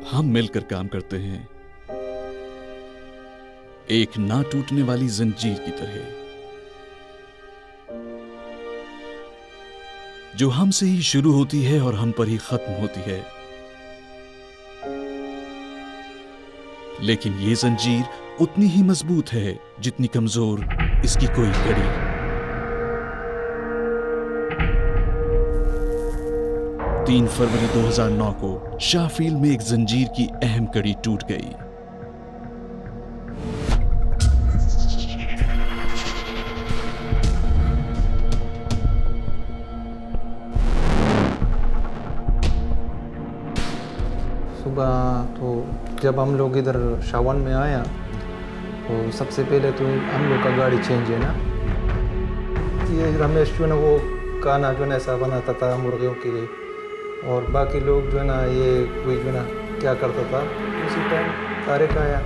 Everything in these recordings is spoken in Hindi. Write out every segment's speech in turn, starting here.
हम मिलकर काम करते हैं, एक ना टूटने वाली जंजीर की तरह, जो हमसे ही शुरू होती है और हम पर ही खत्म होती है। लेकिन ये जंजीर उतनी ही मजबूत है जितनी कमजोर इसकी कोई कड़ी। 3 फरवरी 2009 को शाहफील्ड में एक जंजीर की अहम कड़ी टूट गई। सुबह तो जब हम लोग इधर शावन में आया तो सबसे पहले तो हम लोग का गाड़ी चेंज है ना, ये रमेश जो है ना वो खाना जो है ना ऐसा बनाता था मुर्गियों के लिए, और बाकी लोग जो है ना ये कोई जो है ना क्या करता था। उसी टाइम तारिक आया,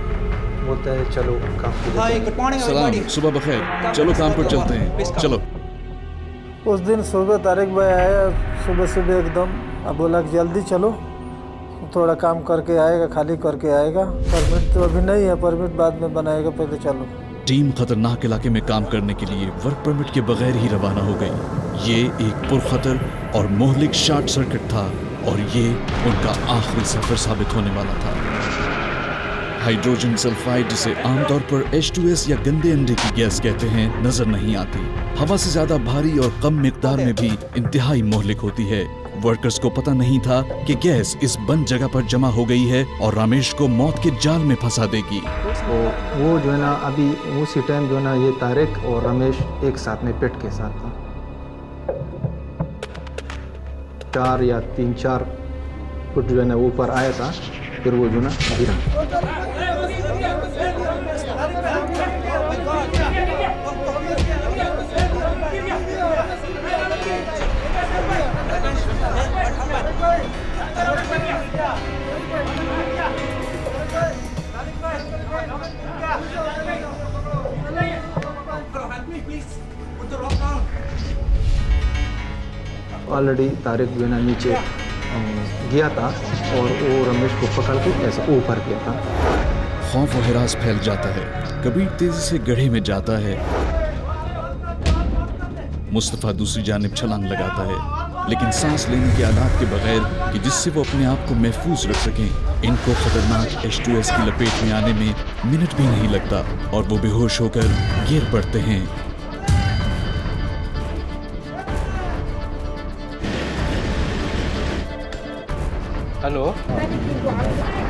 बोलता है चलो काम पे जाते हैं। सलाम, सुबह बखैर, चलो काम पर चलते हैं, चलो। उस दिन सुबह तारिक भाई आया, सुबह सुबह एकदम, अब बोला कि जल्दी चलो, थोड़ा काम करके आएगा, खाली करके आएगा, परमिट तो अभी नहीं है, परमिट बाद में बनाएगा, पहले चलो। टीम खतरनाक इलाके में काम करने के लिए वर्क परमिट के बगैर ही रवाना हो गई। ये एक पुरखतर और मोहलिक शॉर्ट सर्किट था और ये उनका आखिरी सफर साबित होने वाला था। हाइड्रोजन सल्फाइड, जिसे आमतौर पर H2S या गंदे अंडे की गैस कहते हैं, नजर नहीं आती। हवा से ज्यादा भारी और कम मिकदार में भी इंतहाई मोहलिक होती है। वर्कर्स को पता नहीं था कि गैस इस बंद जगह पर जमा हो गई है और रमेश को मौत के जाल में फंसा देगी। तो वो जो है ना अभी उसी टाइम जो है ना ये तारिक और रमेश एक साथ में पेट के साथ था। 4 या 3-4 फुट जो है ना ऊपर आया था, फिर वो जो ना गिरा। ऑलरेडी तारिक जो है ना नीचे गया था और वो रमेश को पकड़ के ऐसे ऊपर किया था। खौफ और हिरास फैल जाता है। कबीर तेजी से गड्ढे में जाता है। मुस्तफा दूसरी जानिब छलांग लगाता है, लेकिन सांस लेने के आलात के बगैर कि जिससे वो अपने आप को महफूज रख सकें, इनको खतरनाक H2S की लपेट में आने में मिनट भी नहीं लगता और वो बेहोश होकर गिर पड़ते हैं। Hello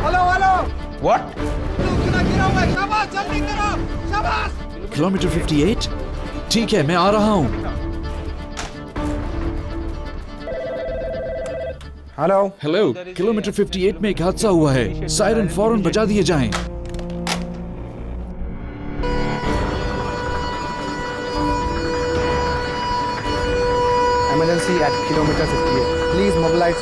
hello hello, what? गिरा हुआ है, शाबाश, जल्दी करो, शाबाश। किलोमीटर 58? ठीक है, मैं आ रहा हूँ। हेलो हेलो, किलोमीटर 58 में एक हादसा हुआ है, सायरन फौरन बजा दिए जाएं। Emergency eight kilometre 58, please mobilise.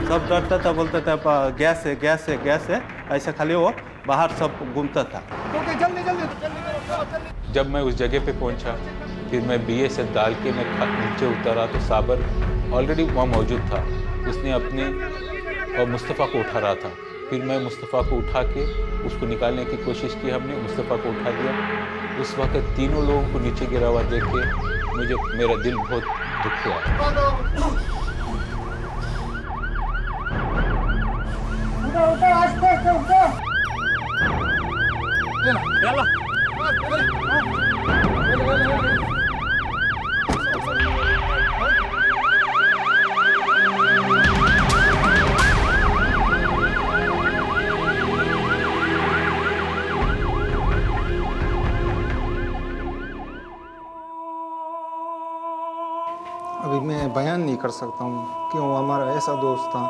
सब डरता था, बोलता था गैस है गैस है गैस है, ऐसा खाली वो बाहर सब घूमता था। ओके, जल्दी जल्दी जल्दी। जब मैं उस जगह पे पहुंचा, फिर मैं BSF डाल के मैं नीचे उतरा तो साबर ऑलरेडी वहाँ मौजूद था। उसने अपने और मुस्तफ़ा को उठा रहा था। फिर मैं मुस्तफ़ा को उठा के उसको निकालने की कोशिश की, हमने मुस्तफ़ा को उठा दिया। उस वक्त तीनों लोगों को नीचे गिरा हुआ देख के मेरा दिल बहुत दुख हुआ। अभी मैं बयान नहीं कर सकता हूँ क्यों, हमारा ऐसा दोस्त था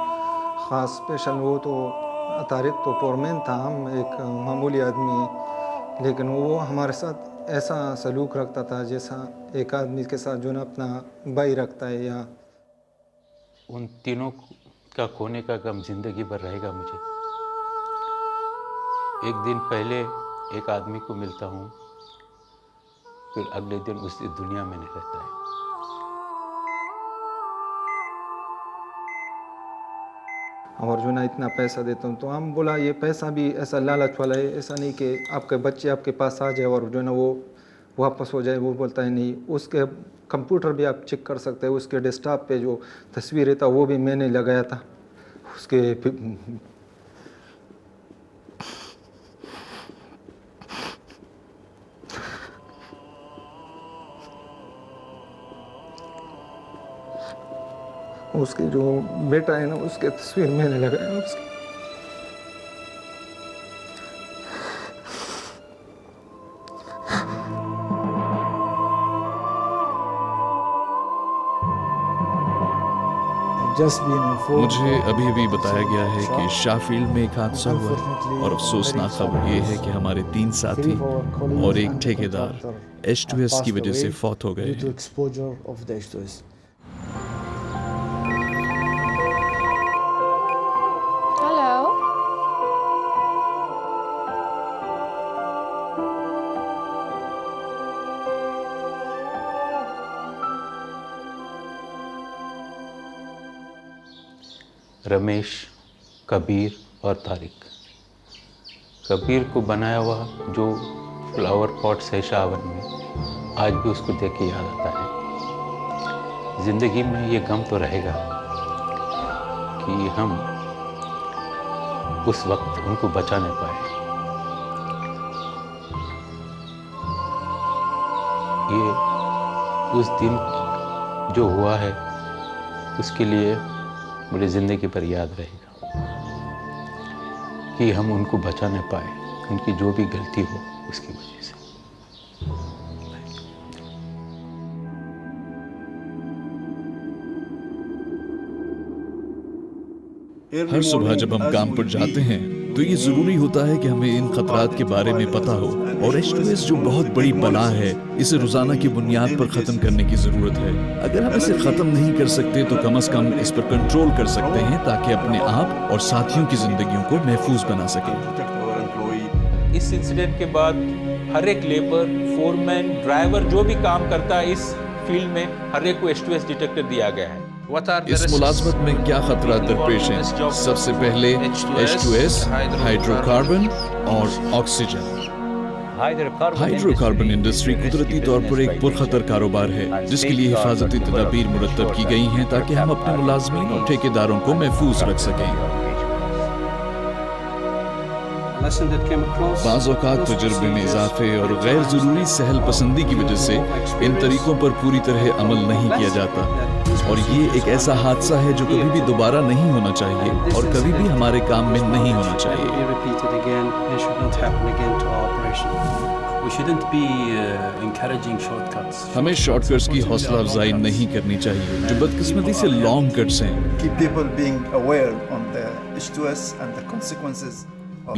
ख़ास स्पेशल। वो तो तारिक तो फोरमैन था, हम एक मामूली आदमी है, लेकिन वो हमारे साथ ऐसा सलूक रखता था जैसा एक आदमी के साथ जो ना अपना भाई रखता है। या उन तीनों का खोने का गम जिंदगी भर रहेगा मुझे। एक दिन पहले एक आदमी को मिलता हूँ, फिर अगले दिन उस दुनिया में नहीं रहता है। और जो ना इतना पैसा देता हूँ। तो हम बोला ये पैसा भी ऐसा लालच वाला है, ऐसा नहीं कि आपके बच्चे आपके पास आ जाए और जो ना वो वापस हो जाए। वो बोलता है नहीं, उसके कंप्यूटर भी आप चेक कर सकते हैं, उसके डेस्कटॉप पे जो तस्वीर था वो भी मैंने लगाया था उसके जो बेटा है ना उसके तस्वीर मैंने लगाया उसकी। मुझे अभी अभी बताया गया है कि शाफील्ड में एक हादसा हुआ है और अफसोसनाक खबर ये है कि हमारे 3 साथी और एक ठेकेदार H2S की वजह से फौत हो गए हैं। रमेश, कबीर और तारिक। कबीर को बनाया हुआ जो फ्लावर पॉट्स है शावन में, आज भी उसको देख के याद आता है। ज़िंदगी में ये गम तो रहेगा कि हम उस वक्त उनको बचा नहीं पाए। ये उस दिन जो हुआ है उसके लिए मुझे ज़िंदगी पर याद रहेगा कि हम उनको बचा नहीं पाए, उनकी जो भी गलती हो उसकी वजह से। हर सुबह जब हम काम पर जाते हैं तो ये जरूरी होता है कि हमें इन खतरात के बारे में पता हो, और H2S जो बहुत बड़ी बला है इसे रोजाना की बुनियाद पर खत्म करने की जरूरत है। अगर हम इसे खत्म नहीं कर सकते तो कम से कम इस पर कंट्रोल कर सकते हैं ताकि अपने आप और साथियों की जिंदगियों को महफूज बना सके। इस इंसिडेंट के बाद हर एक लेबर, फोरमैन, ड्राइवर जो भी काम करता है इस फील्ड में, हर एक को H2S डिटेक्टर दिया गया है। इस मुलाजमत में क्या खतरा दरपेश है? सबसे पहले H2S, हाइड्रोकार्बन और ऑक्सीजन। हाइड्रोकार्बन इंडस्ट्री कुदरती तौर पर एक पुरखतर कारोबार है जिसके लिए हिफाजती तदाबीर मुरतब की गई हैं ताकि हम अपने मुलाजमीन और ठेकेदारों को महफूज रख सकें। बाज़ औक़ात तजुर्बे में इजाफे और गैर ज़रूरी सहल पसंदी की वजह से इन तरीकों पर पूरी तरह अमल नहीं किया जाता, और ये एक ऐसा हादसा है जो कभी भी दोबारा नहीं होना चाहिए और कभी भी हमारे काम में नहीं होना चाहिए। हमें शॉर्टकट्स की हौसला अफजाई नहीं करनी चाहिए जो बदकिस्मती से लॉन्ग कट्स हैं।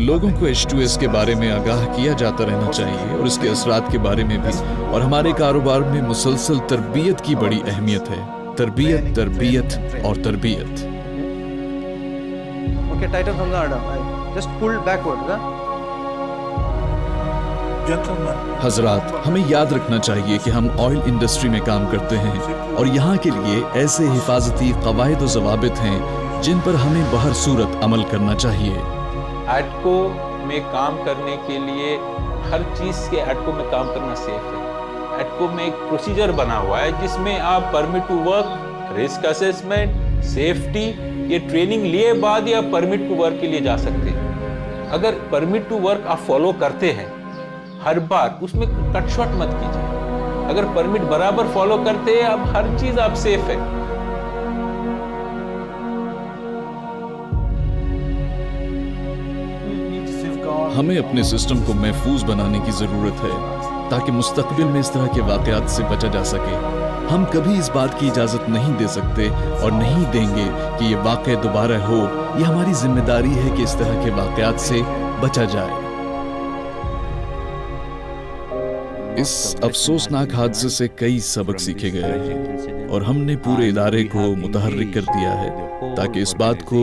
लोगों को H2S के बारे में आगाह किया जाता रहना चाहिए और इसके असरात के बारे में भी, और हमारे कारोबार में मुसलसल तरबियत की बड़ी अहमियत है। तरबियत, तरबियत और तरबियत। Okay, tighten from the arm. Just pull backward. हजरात, हमें याद रखना चाहिए कि हम ऑयल इंडस्ट्री में काम करते हैं और यहाँ के लिए ऐसे हिफाजती कवायद और ज़वाबित हैं जिन पर हमें बहर सूरत अमल करना चाहिए। एडको में काम करने के लिए हर चीज़ के एडको में काम करना सेफ है। एडको में एक प्रोसीजर बना हुआ है जिसमें आप permit to work, risk assessment, safety, ये ट्रेनिंग लिए बाद या परमिट टू वर्क के लिए जा सकते हैं। अगर परमिट टू वर्क आप फॉलो करते हैं हर बार, उसमें कट शॉट मत कीजिए। अगर परमिट बराबर फॉलो करते हैं अब हर चीज़ आप सेफ है। हमें अपने सिस्टम को महफूज बनाने की ज़रूरत है ताकि मुस्तकबिल में इस तरह के वाक़यात से बचा जा सके। हम कभी इस बात की इजाज़त नहीं दे सकते और नहीं देंगे कि ये वाक़या दोबारा हो। ये हमारी जिम्मेदारी है कि इस तरह के वाक़यात से बचा जाए। इस अफसोसनाक हादसे से कई सबक सीखे गए हैं और हमने पूरे इदारे को मुतहर्रिक कर दिया है ताकि इस बात को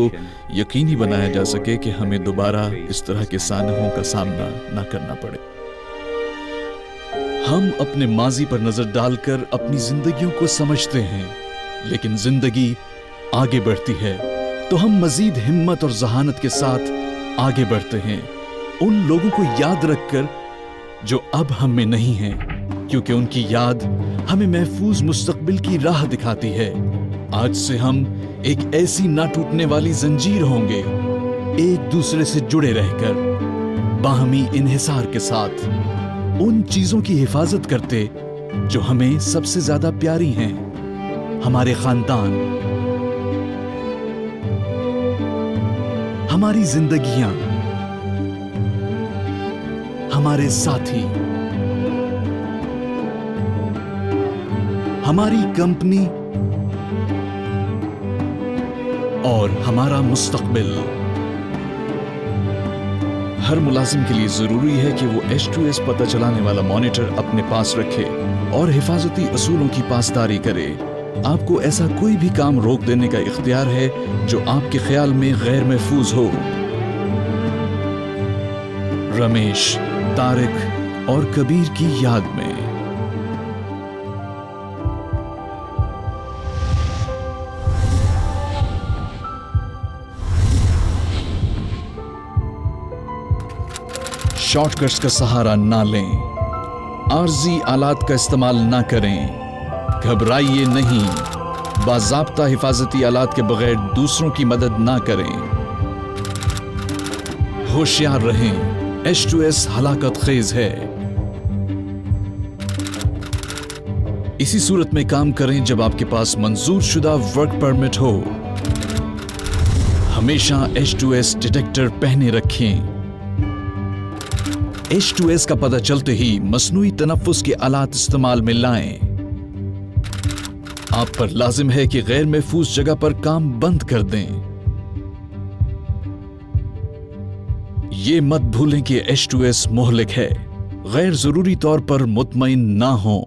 यकीनी बनाया जा सके कि हमें दोबारा इस तरह के सानहों का सामना न करना पड़े। हम अपने माजी पर नजर डालकर अपनी जिंदगियों को समझते हैं, लेकिन जिंदगी आगे बढ़ती है तो हम मजीद हिम्मत और जहानत के साथ आगे बढ़ते हैं, उन लोगों को याद रखकर जो अब हम में नहीं हैं, क्योंकि उनकी याद हमें महफूज मुस्तकबिल की राह दिखाती है। आज से हम एक ऐसी ना टूटने वाली जंजीर होंगे, एक दूसरे से जुड़े रहकर बाहमी इन्हिसार के साथ उन चीजों की हिफाजत करते जो हमें सबसे ज्यादा प्यारी हैं, हमारे खानदान, हमारी जिंदगियां, हमारे साथी, हमारी कंपनी और हमारा मुस्तकबिल। हर मुलाजिम के लिए जरूरी है कि वो H2S पता चलाने वाला मॉनिटर अपने पास रखे और हिफाजती असूलों की पासदारी करे। आपको ऐसा कोई भी काम रोक देने का इख्तियार है जो आपके ख्याल में गैर महफूज हो। रमेश, तारिक और कबीर की याद में। शॉर्टकट्स का सहारा ना लें, आर्जी आलात का इस्तेमाल ना करें, घबराइए नहीं, बाज़ाब्ता हिफाजती आलात के बगैर दूसरों की मदद ना करें, होशियार रहें, H2S हलाकत खेज है। इसी सूरत में काम करें जब आपके पास मंजूर शुदा वर्क परमिट हो। हमेशा H2S डिटेक्टर पहने रखें। H2S का पता चलते ही मसनूई तनफ्फुस के आलात इस्तेमाल में लाएं। आप पर लाजिम है कि गैर महफूज जगह पर काम बंद कर दें। ये मत भूलें कि H2S मोहलिक है, गैर जरूरी तौर पर मुतमईन ना हों।